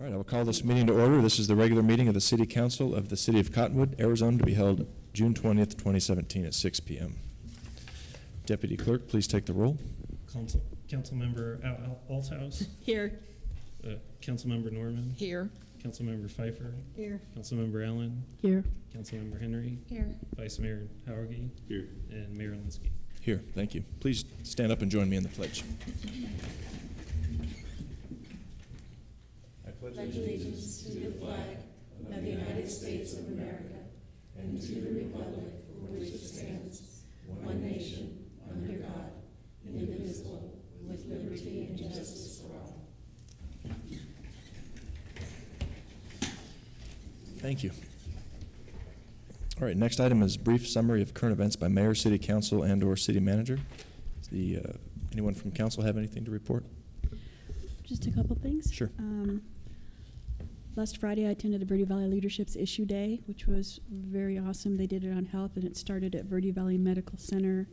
All right, I will call this meeting to order. This is the regular meeting of the City Council of the City of Cottonwood, Arizona, to be held June 20th, 2017 at 6 p.m. Deputy Clerk, please take the roll. Councilmember Althouse. Here. Councilmember Norman. Here. Councilmember Pfeiffer. Here. Councilmember Allen. Here. Councilmember Henry. Here. Vice Mayor Howergy. Here. And Mayor Linsky. Here, thank you. Please stand up and join me in the pledge. I pledge allegiance to the flag of the United States of America and to the republic for which it stands, one nation, under God, indivisible, with liberty and justice for all. Thank you. All right, next item is brief summary of current events by Mayor, City Council, and/or City Manager. Anyone from Council have anything to report? Just a couple things. Sure. Last Friday, I attended a Verde Valley Leadership's Issue Day, which was very awesome. They did it on health, and it started at Verde Valley Medical Center.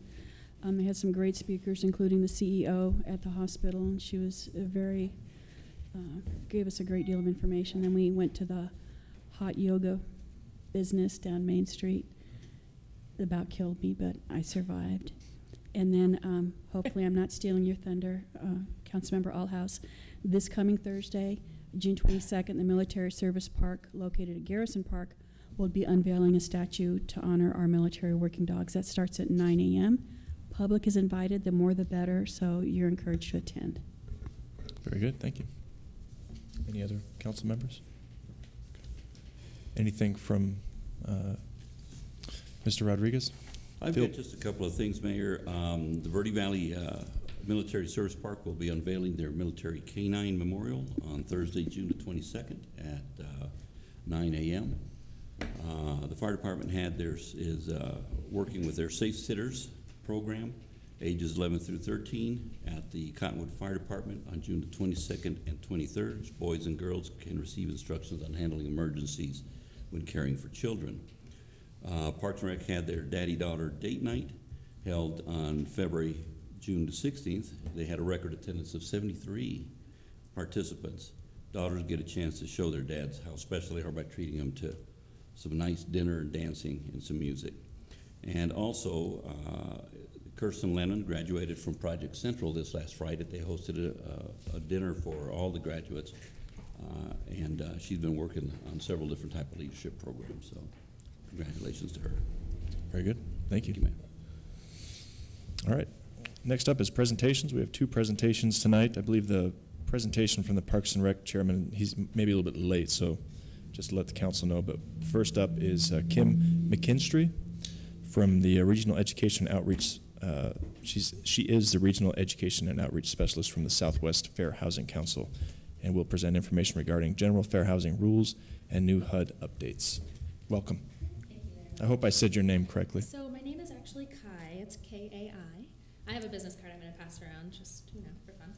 They had some great speakers, including the CEO at the hospital, and she was gave us a great deal of information. Then we went to the hot yoga business down Main Street. It about killed me, but I survived. And then, hopefully I'm not stealing your thunder, Councilmember Althouse, this coming Thursday, June 22nd, the Military Service Park, located at Garrison Park, will be unveiling a statue to honor our military working dogs. That starts at 9 a.m. Public is invited, the more the better, so you're encouraged to attend. Very good, thank you. Any other council members? Anything from Mr. Rodriguez? I've got just a couple of things, Mayor. The Verde Valley Military Service Park will be unveiling their Military Canine Memorial on Thursday, June the 22nd at 9 a.m. The fire department is working with their Safe Sitters program, ages 11 through 13, at the Cottonwood Fire Department on June the 22nd and 23rd. Boys and girls can receive instructions on handling emergencies when caring for children. Parks and Rec had their daddy-daughter date night held on June the 16th. They had a record attendance of 73 participants. Daughters get a chance to show their dads how special they are by treating them to some nice dinner, dancing, and some music. And also, Kirsten Lennon graduated from Project Central this last Friday. They hosted a dinner for all the graduates, and she's been working on several different type of leadership programs, so congratulations to her. Very good, thank you. Thank you, ma'am. All right, next up is presentations. We have two presentations tonight. I believe the presentation from the Parks and Rec chairman, he's maybe a little bit late, so just to let the council know, but first up is Kim McKinstry from the Regional Education Outreach. She is the Regional Education and Outreach Specialist from the Southwest Fair Housing Council, and will present information regarding general fair housing rules and new HUD updates. Welcome. Thank you. I hope I said your name correctly. So my name is actually Kai. It's K-A-I. I have a business card I'm going to pass around just, for fun.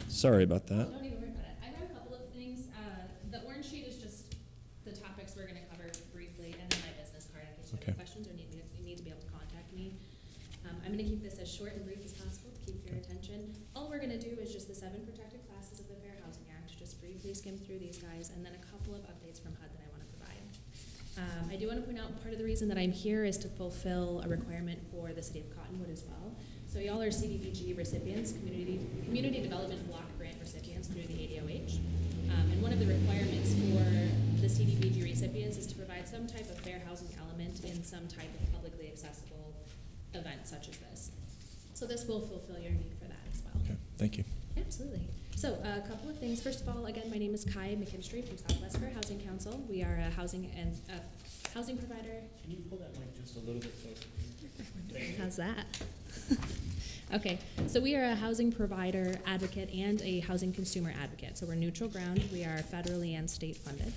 Sorry about that. Don't even worry about it. I have a couple of things. The orange sheet is just the topics we're going to cover briefly, and then my business card in case you have questions or need to be able to contact me. I'm going to keep this as short and brief as possible to keep your attention. All we're going to do is just the 7 protected classes of the Fair Housing Act, just briefly skim through these guys, and then a couple of updates from HUD that I want to provide. I do want to point out part of the reason that I'm here is to fulfill a requirement for the City of Cottonwood as well. So y'all are CDBG recipients, Community Development Block Grant recipients through the ADOH. And one of the requirements for the CDBG recipients is to provide some type of fair housing element in some type of publicly accessible event such as this. So this will fulfill your need for that as well. Okay, thank you. Absolutely. So a couple of things. First of all, again, my name is Kai McKinstry from Southwest Fair Housing Council. We are a housing provider. Can you pull that mic just a little bit closer? How's that? Okay, so we are a housing provider advocate and a housing consumer advocate. So we're neutral ground. We are federally and state funded.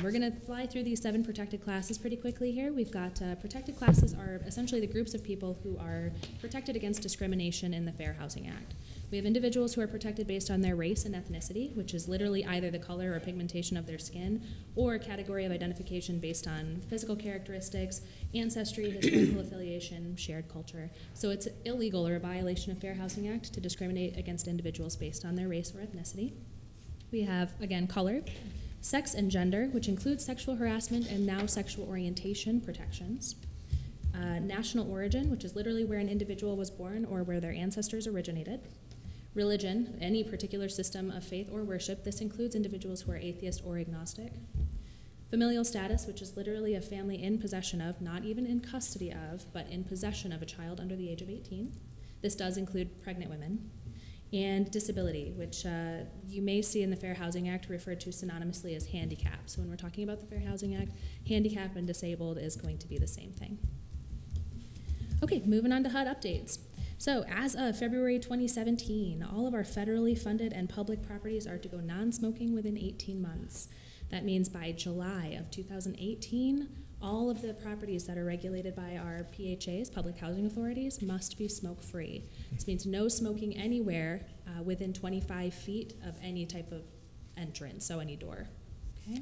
We're going to fly through these 7 protected classes pretty quickly here. We've got protected classes are essentially the groups of people who are protected against discrimination in the Fair Housing Act. We have individuals who are protected based on their race and ethnicity, which is literally either the color or pigmentation of their skin, or a category of identification based on physical characteristics, ancestry, historical affiliation, shared culture. So it's illegal or a violation of Fair Housing Act to discriminate against individuals based on their race or ethnicity. We have, again, color, sex and gender, which includes sexual harassment and now sexual orientation protections. National origin, which is literally where an individual was born or where their ancestors originated. Religion, any particular system of faith or worship. This includes individuals who are atheist or agnostic. Familial status, which is literally a family in possession of, not even in custody of, but in possession of a child under the age of 18. This does include pregnant women. And disability, which you may see in the Fair Housing Act referred to synonymously as handicap. So when we're talking about the Fair Housing Act, handicap and disabled is going to be the same thing. Okay, moving on to HUD updates. So as of February 2017, all of our federally funded and public properties are to go non-smoking within 18 months. That means by July of 2018, all of the properties that are regulated by our PHAs, public housing authorities, must be smoke-free. This means no smoking anywhere within 25 feet of any type of entrance, so any door. Okay?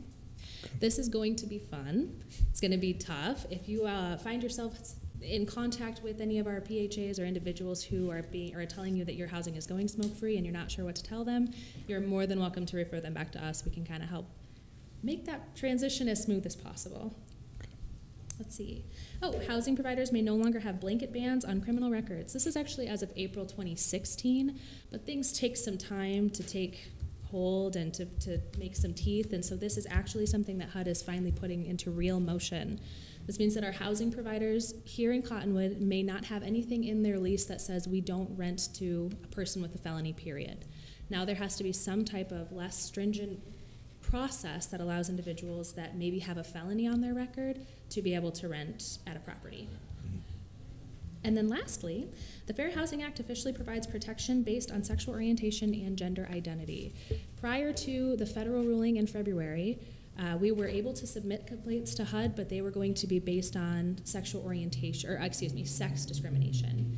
This is going to be fun. It's going to be tough. If you find yourself in contact with any of our PHAs or individuals who are telling you that your housing is going smoke-free and you're not sure what to tell them, you're more than welcome to refer them back to us. We can kind of help make that transition as smooth as possible. Let's see. Oh, housing providers may no longer have blanket bans on criminal records. This is actually as of April 2016, but things take some time to take hold and to make some teeth, and so this is actually something that HUD is finally putting into real motion. This means that our housing providers here in Cottonwood may not have anything in their lease that says we don't rent to a person with a felony, period. Now there has to be some type of less stringent process that allows individuals that maybe have a felony on their record to be able to rent at a property. And then lastly, the Fair Housing Act officially provides protection based on sexual orientation and gender identity. Prior to the federal ruling in February, we were able to submit complaints to HUD, but they were going to be based on sexual orientation, or excuse me, sex discrimination.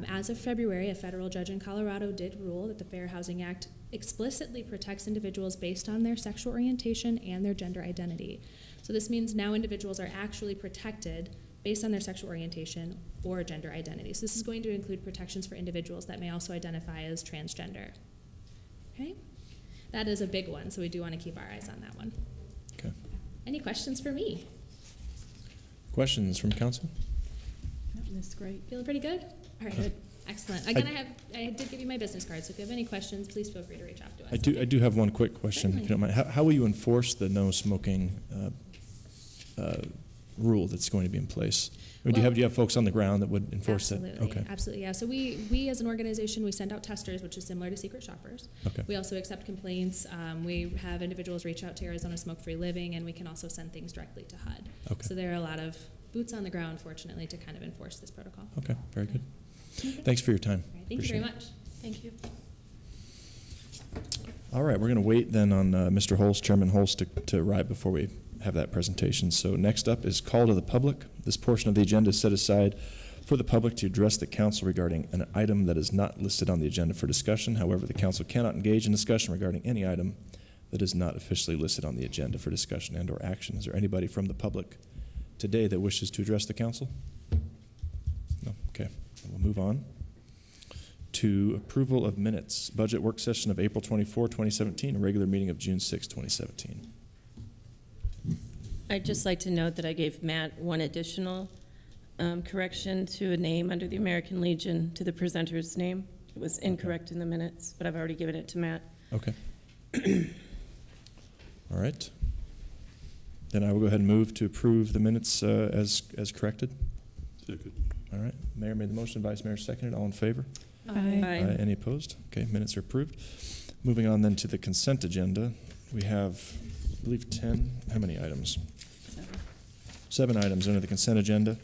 As of February, a federal judge in Colorado did rule that the Fair Housing Act explicitly protects individuals based on their sexual orientation and their gender identity. So this means now individuals are actually protected based on their sexual orientation or gender identity. So this is going to include protections for individuals that may also identify as transgender. Okay? That is a big one, so we do want to keep our eyes on that one. Okay. Any questions for me? Questions from council? No, that's great. Feeling pretty good? All right, good. Excellent. Again, I did give you my business card, so if you have any questions, please feel free to reach out to us. I do have one quick question, if you don't mind. How will you enforce the no smoking rule that's going to be in place? I mean, do you have folks on the ground that would enforce that? Okay. Absolutely, yeah. So we as an organization, we send out testers, which is similar to secret shoppers. Okay. We also accept complaints. We have individuals reach out to Arizona Smoke-Free Living, and we can also send things directly to HUD. Okay. So there are a lot of boots on the ground, fortunately, to kind of enforce this protocol. Okay, very good. Okay. Thanks for your time. All right, thank you very much. Thank you. All right, we're going to wait then on Mr. Hulse, Chairman Hulse, to arrive before we have that presentation. So next up is call to the public. This portion of the agenda is set aside for the public to address the council regarding an item that is not listed on the agenda for discussion. However, the council cannot engage in discussion regarding any item that is not officially listed on the agenda for discussion and or action. Is there anybody from the public today that wishes to address the council? No? Okay. We'll move on to approval of minutes. Budget work session of April 24, 2017, a regular meeting of June 6, 2017. I'd just like to note that I gave Matt one additional correction to a name under the American Legion to the presenter's name. It was incorrect in the minutes, but I've already given it to Matt. Okay. All right. Then I will go ahead and move to approve the minutes as corrected. Second. All right. Mayor made the motion, Vice Mayor seconded. All in favor? Aye. Any opposed? Okay, minutes are approved. Moving on then to the consent agenda. We have, I believe, 10, how many items? 7 items under the consent agenda.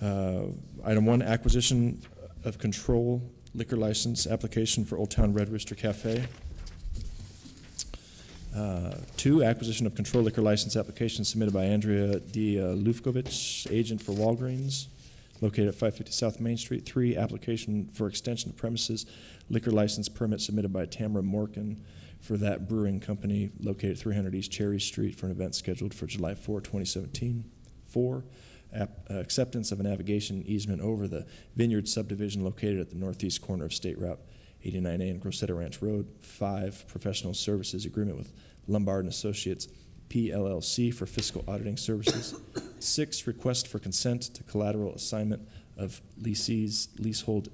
Item 1, acquisition of control liquor license application for Old Town Red Rooster Cafe. 2, acquisition of control liquor license application submitted by Andrea D. Lufkovich, agent for Walgreens, located at 550 South Main Street. 3, application for extension of premises liquor license permit submitted by Tamara Morkin for That Brewing Company, located at 300 East Cherry Street, for an event scheduled for July 4, 2017. 4, acceptance of a navigation easement over the Vineyard subdivision located at the northeast corner of State Route 89A and Grosseto Ranch Road. 5, professional services agreement with Lombard and Associates, PLLC, for fiscal auditing services. 6, request for consent to collateral assignment of lessee's leasehold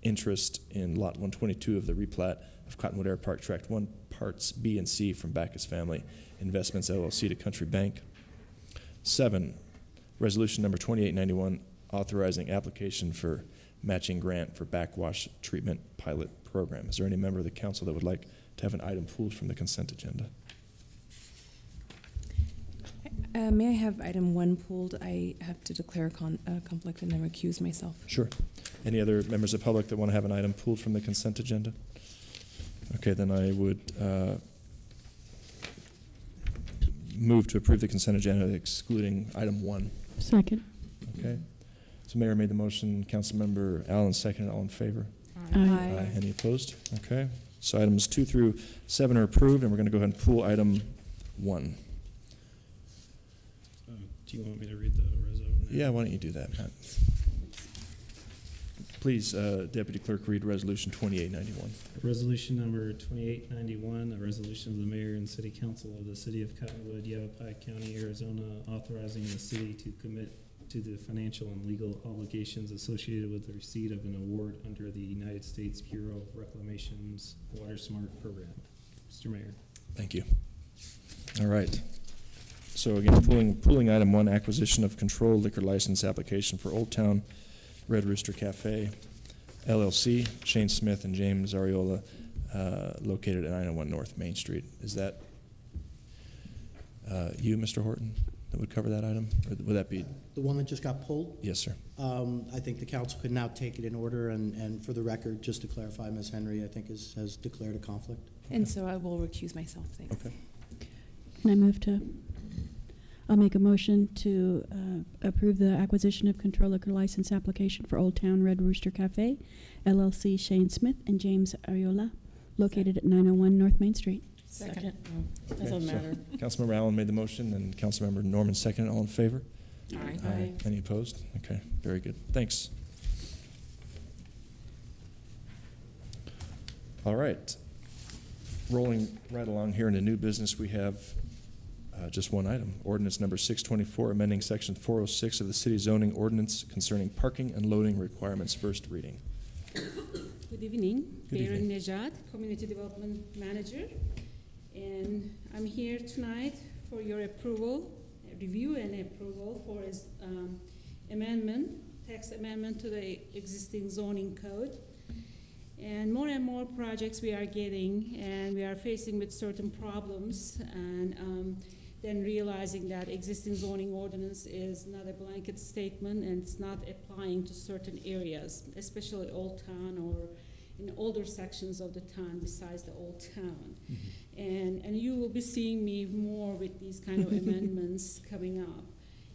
interest in Lot 122 of the replat of Cottonwood Air Park Tract 1, Parts B and C from Backus Family Investments, LLC to Country Bank. 7, resolution number 2891, authorizing application for matching grant for backwash treatment pilot program. Is there any member of the council that would like to have an item pulled from the consent agenda? May I have item 1 pulled? I have to declare a conflict and then recuse myself. Sure. Any other members of the public that want to have an item pulled from the consent agenda? Okay, then I would move to approve the consent agenda excluding item 1. Second. Okay. So Mayor made the motion, Councilmember Allen seconded. All in favor? Aye. Any opposed? Okay. So items 2 through 7 are approved, and we're going to go ahead and pull item 1. Do you want me to read the reso? Yeah, why don't you do that, Matt? Please, Deputy Clerk, read Resolution 2891. Resolution number 2891, a resolution of the mayor and city council of the city of Cottonwood, Yavapai County, Arizona, authorizing the city to commit to the financial and legal obligations associated with the receipt of an award under the United States Bureau of Reclamation's Water Smart program. Mr. Mayor. Thank you. All right. So again, pulling item 1, acquisition of controlled liquor license application for Old Town Red Rooster Cafe, LLC, Shane Smith and James Ariola, located at 901 North Main Street. Is that you, Mr. Horton, that would cover that item? Or would that be? The one that just got pulled? Yes, sir. I think the council could now take it in order, and for the record, just to clarify, Ms. Henry, I think, has declared a conflict. And so I will recuse myself. Thanks. Okay. And I'll make a motion to approve the acquisition of control liquor license application for Old Town Red Rooster Cafe, LLC, Shane Smith and James Ariola, located at 901 North Main Street. Second. Okay, Doesn't so matter. Councilmember Allen made the motion and Councilmember Norman seconded. All in favor? Aye. Any opposed? Okay, very good. Thanks. All right. Rolling right along here into new business, we have just one item. Ordinance number 624, amending section 406 of the city zoning ordinance concerning parking and loading requirements. First reading. Good evening. Good Baron evening. Nejad, Community Development Manager. And I'm here tonight for your approval, review and approval for his text amendment to the existing zoning code. And more projects we are getting, and we are facing with certain problems, and then realizing that existing zoning ordinance is not a blanket statement and it's not applying to certain areas, especially Old Town or in older sections of the town besides the Old Town. Mm-hmm. And you will be seeing me more with these kind of amendments coming up.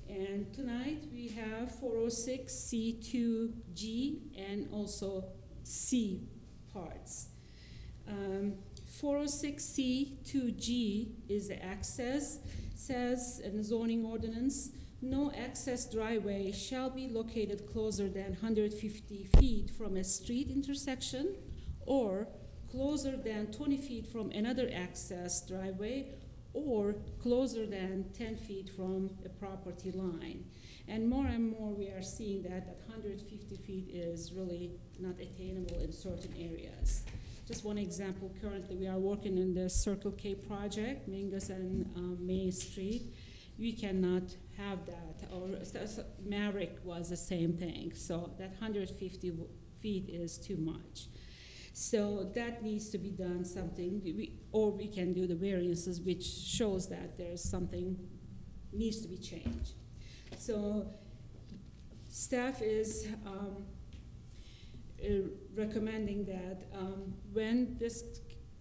And tonight we have 406 C2G and also C parts. 406 C2G is the access. Says in the zoning ordinance, no access driveway shall be located closer than 150 feet from a street intersection or closer than 20 feet from another access driveway or closer than 10 feet from a property line. And more we are seeing that 150 feet is really not attainable in certain areas. Just one example, currently we are working in the Circle K project, Mingus and Main Street. We cannot have that, or Maverick was the same thing. So that 150 feet is too much. So that needs to be done something, or we can do the variances, which shows that there's something needs to be changed. So staff is recommending that when this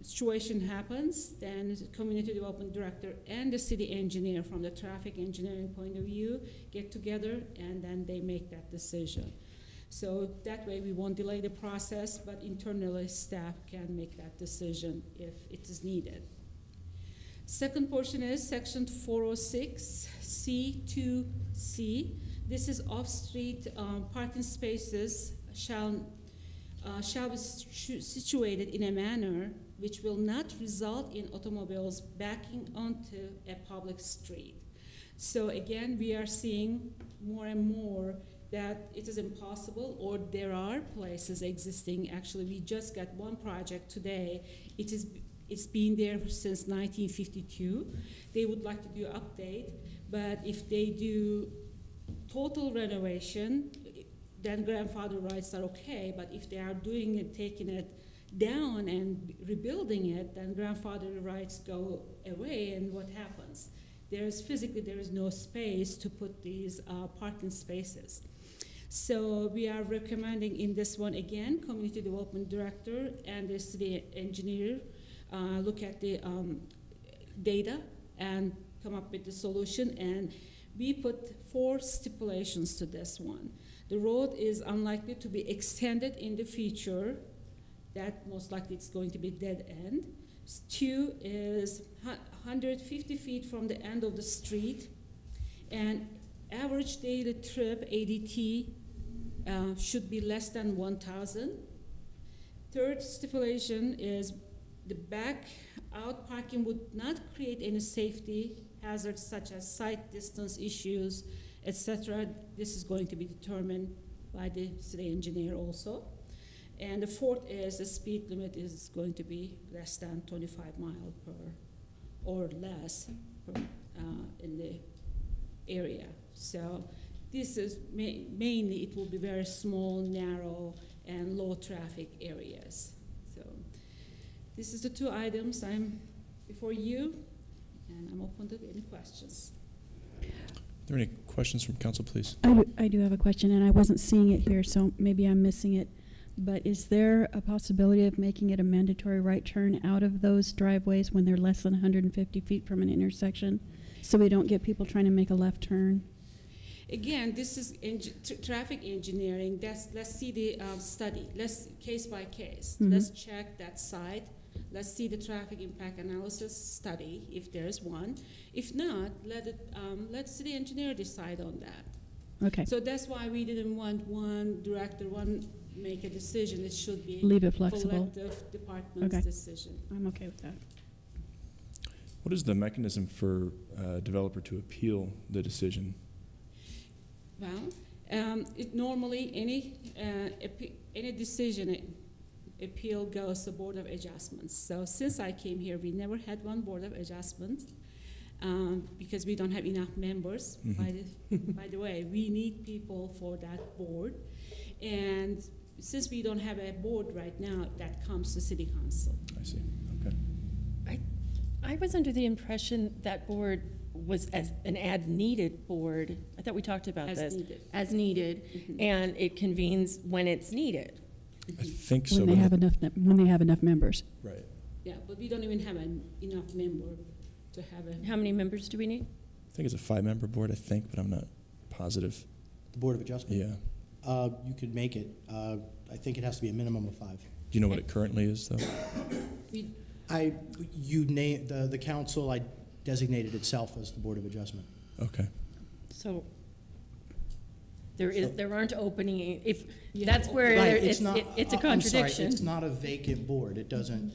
situation happens, then the community development director and the city engineer from the traffic engineering point of view get together and then they make that decision. So that way we won't delay the process, but internally staff can make that decision if it is needed. Second portion is section 406 C2C. This is off-street parking spaces shall shall be situated in a manner which will not result in automobiles backing onto a public street. So again, we are seeing more and more that it is impossible, or there are places existing. Actually, we just got one project today. It's been there since 1952. They would like to do an update, but if they do total renovation, then grandfather rights are okay. But if they are doing it, taking it down and rebuilding it, then grandfather rights go away, and what happens? There is no space to put these parking spaces. So we are recommending in this one again, community development director and the city engineer look at the data and come up with the solution. And we put 4 stipulations to this one. The road is unlikely to be extended in the future. That most likely it's going to be dead end. 2 is 150 feet from the end of the street, and average daily trip, ADT, should be less than 1,000. 3rd stipulation is the back out parking would not create any safety hazards such as sight distance issues, etc. This is going to be determined by the city engineer also. And the 4th is the speed limit is going to be less than 25 miles per or less per, in the area. So this is mainly, it will be very small, narrow, and low traffic areas. So this is the 2 items I'm before you, and I'm open to any questions. Are there any questions from council, please? I do have a question, and I wasn't seeing it here, so maybe I'm missing it. But is there a possibility of making it a mandatory right turn out of those driveways when they're less than 150 feet from an intersection, so we don't get people trying to make a left turn? Again, this is traffic engineering. Let's see the study. Let's case by case. Mm-hmm. Let's check that site. Let's see the traffic impact analysis study if there is one. If not, let city engineer decide on that. Okay. So that's why we didn't want one director, make a decision. It should be Leave it flexible. Collective department's decision. I'm okay with that. What is the mechanism for a developer to appeal the decision? Well, normally any decision appeal goes to Board of Adjustments. So since I came here, we never had one Board of Adjustments because we don't have enough members. Mm-hmm. By the way, we need people for that board. And since we don't have a board right now, that comes to City Council. I see. Okay. I was under the impression that board was as an as-needed board. I thought we talked about this. As needed, mm-hmm. And it convenes when it's needed. I think so. When they have enough members. Right. Yeah, but we don't even have enough member to have a. How many members do we need? I think it's a 5-member board, I think, but I'm not positive. The Board of Adjustment? Yeah. You could make it. I think it has to be a minimum of 5. Do you know what it currently is, though? The council, I designated itself as the Board of Adjustment. Okay. So there aren't opening. If that's where right, it's a contradiction. I'm sorry, it's not a vacant board. It doesn't.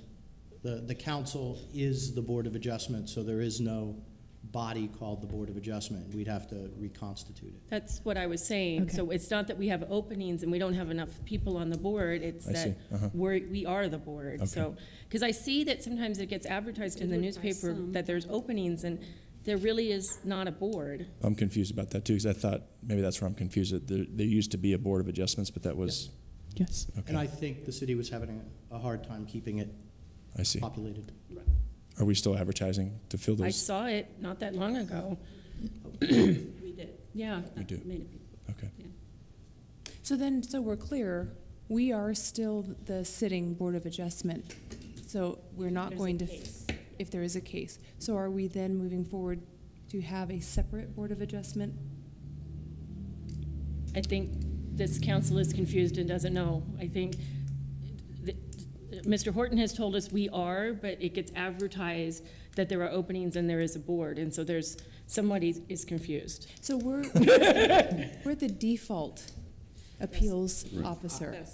The council is the Board of Adjustment, so there is no body called the Board of Adjustment. We'd have to reconstitute it. That's what I was saying. Okay. So it's not that we have openings and we don't have enough people on the board. It's that we are the board. Okay. So because I see that sometimes it gets advertised in the newspaper that there's openings, and there really is not a board. I'm confused about that, too, because I thought maybe that's where I'm confused. There used to be a Board of Adjustments, but that was... Yes. Okay. And I think the city was having a hard time keeping it populated. Right. Are we still advertising to fill those? I saw it not that long ago. We did. Yeah. We do. Many people. Okay. Yeah. So we're clear, we are still the sitting Board of Adjustment. So we're not There's going a to, case. if there is a case. So are we then moving forward to have a separate Board of Adjustment? I think this council is confused and doesn't know. I think Mr. Horton has told us we are, but it gets advertised that there are openings and there is a board, and so somebody is confused. So we're the default appeals officer.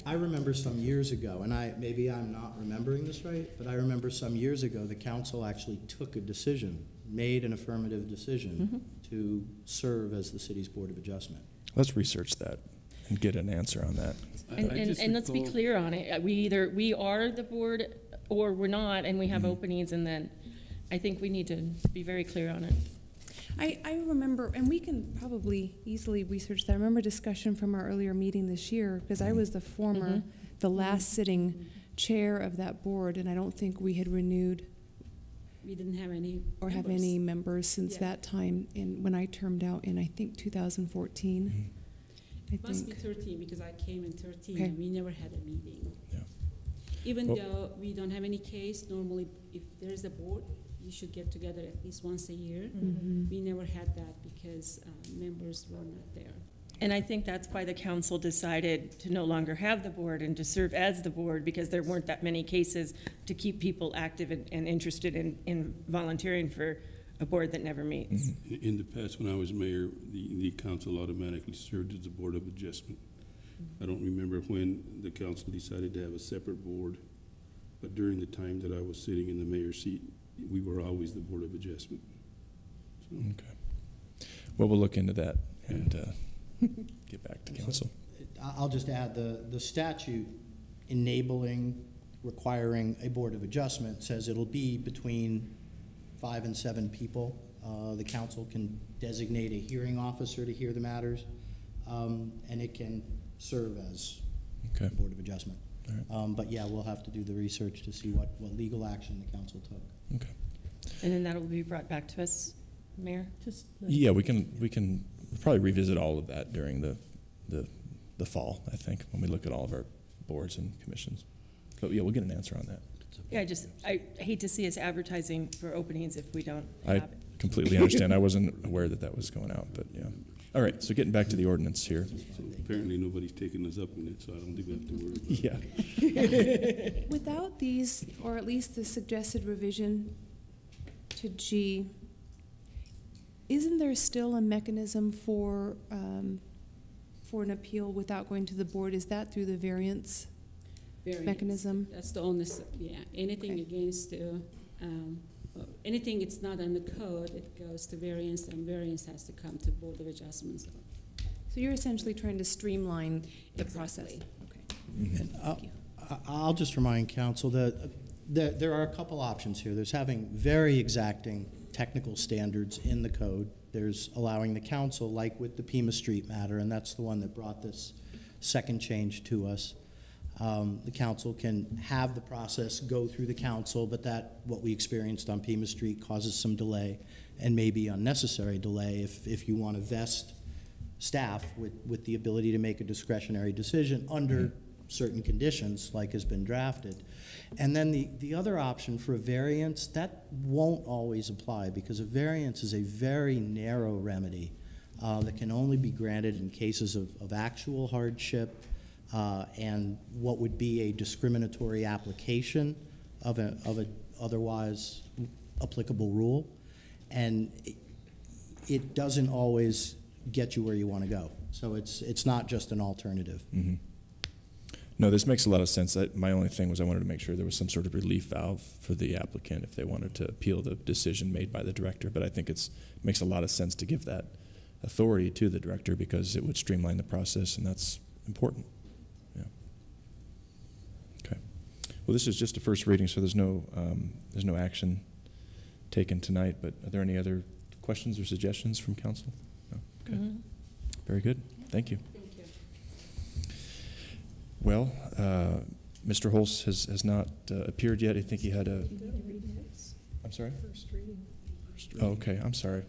I remember some years ago, and maybe I'm not remembering this right, but I remember some years ago the council actually took a decision, made an affirmative decision to serve as the city's Board of Adjustment. Let's research that and get an answer on that. And let's be clear on it. We are the board or we're not, and we have openings, and then I think we need to be very clear on it. I remember, and we can probably easily research that. I remember discussion from our earlier meeting this year, because I was the last sitting chair of that board, and I don't think we had renewed We didn't have any or have members. any members since that time, when I termed out in, I think, 2014. I Must be think. 13 because I came in 13 Okay. and we never had a meeting. Yeah. Even Well- though we don't have any case, normally if there's a board, you should get together at least once a year. We never had that because members were not there. And I think that's why the council decided to no longer have the board and to serve as the board, because there weren't that many cases to keep people active and interested in volunteering for a board that never meets. In the past, when I was mayor, the council automatically served as the Board of Adjustment. I don't remember when the council decided to have a separate board, but during the time that I was sitting in the mayor's seat, we were always the Board of Adjustment. So, Okay. Well, we'll look into that and get back to council. I'll just add, the statute requiring a Board of Adjustment says it'll be between 5 and 7 people. The council can designate a hearing officer to hear the matters, and it can serve as Okay. the Board of Adjustment. All right. But yeah, we'll have to do the research to see what legal action the council took. Okay. And then that'll be brought back to us, Mayor? Yeah, we can probably revisit all of that during the fall, I think, when we look at all of our boards and commissions. But yeah, we'll get an answer on that. Yeah, I hate to see us advertising for openings if we don't I have it. completely understand. I wasn't aware that was going out, but yeah. All right, so getting back to the ordinance here. so apparently nobody's taking us up on it, so I don't think we have to worry about it. Yeah. Without these, or at least the suggested revision to G, isn't there still a mechanism for an appeal without going to the board? Is that through the variance Variance. mechanism? That's the only, anything Okay. against, anything it's not in the code, it goes to variance, and variance has to come to Board of Adjustments. So you're essentially trying to streamline the process? Exactly. Okay. And I'll just remind council that there are a couple options here. There's having very exacting technical standards in the code. There's allowing the council, like with the Pima Street matter, and that's the one that brought this second change to us. The council can have the process go through the council, but what we experienced on Pima Street causes some delay, and maybe unnecessary delay if you want to vest staff with the ability to make a discretionary decision under certain conditions, like has been drafted. And then the other option for a variance, that won't always apply, because a variance is a very narrow remedy that can only be granted in cases of actual hardship and what would be a discriminatory application of a otherwise applicable rule. And it doesn't always get you where you want to go. So it's not just an alternative. Mm-hmm. No, this makes a lot of sense. My only thing was I wanted to make sure there was some sort of relief valve for the applicant if they wanted to appeal the decision made by the director. But I think it makes a lot of sense to give that authority to the director, because it would streamline the process, and that's important. Yeah. Okay. Well, this is just a first reading, so there's no action taken tonight. But are there any other questions or suggestions from council? No? Okay. Mm-hmm. Very good. Thank you. Thank you. Well, Mr. Hulse has not appeared yet. I think he had a. I'm sorry? First reading. Oh, okay. I'm sorry.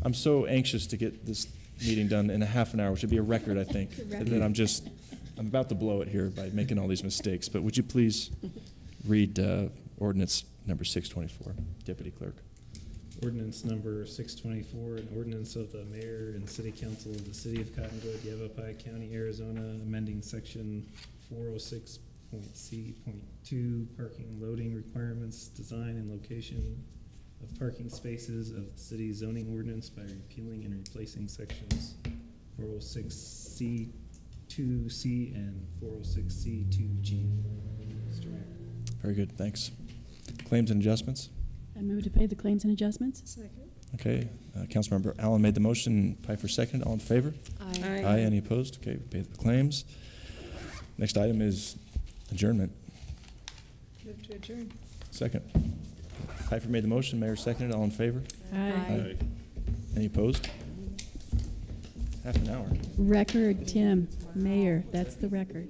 I'm so anxious to get this meeting done in a half an hour, which would be a record, I think. And then I'm about to blow it here by making all these mistakes. But would you please read ordinance number 624, Deputy Clerk? Ordinance number 624, an ordinance of the mayor and city council of the city of Cottonwood, Yavapai County, Arizona, amending section 406.C.2, parking loading requirements, design and location of parking spaces of the city's zoning ordinance by repealing and replacing sections 406C 406C and 406C 2G. Mr. Mayor. Very good, thanks. Claims and adjustments. I move to pay the claims and adjustments. Second. Okay, Councilmember Allen made the motion, Pfeiffer seconded. All in favor? Aye. Any opposed? Okay, we pay the claims. Next item is adjournment. Move to adjourn. Second. Pfeiffer made the motion, Mayor seconded. All in favor? Aye. Any opposed? Half an hour. Record, Tim, Mayor, that's the record.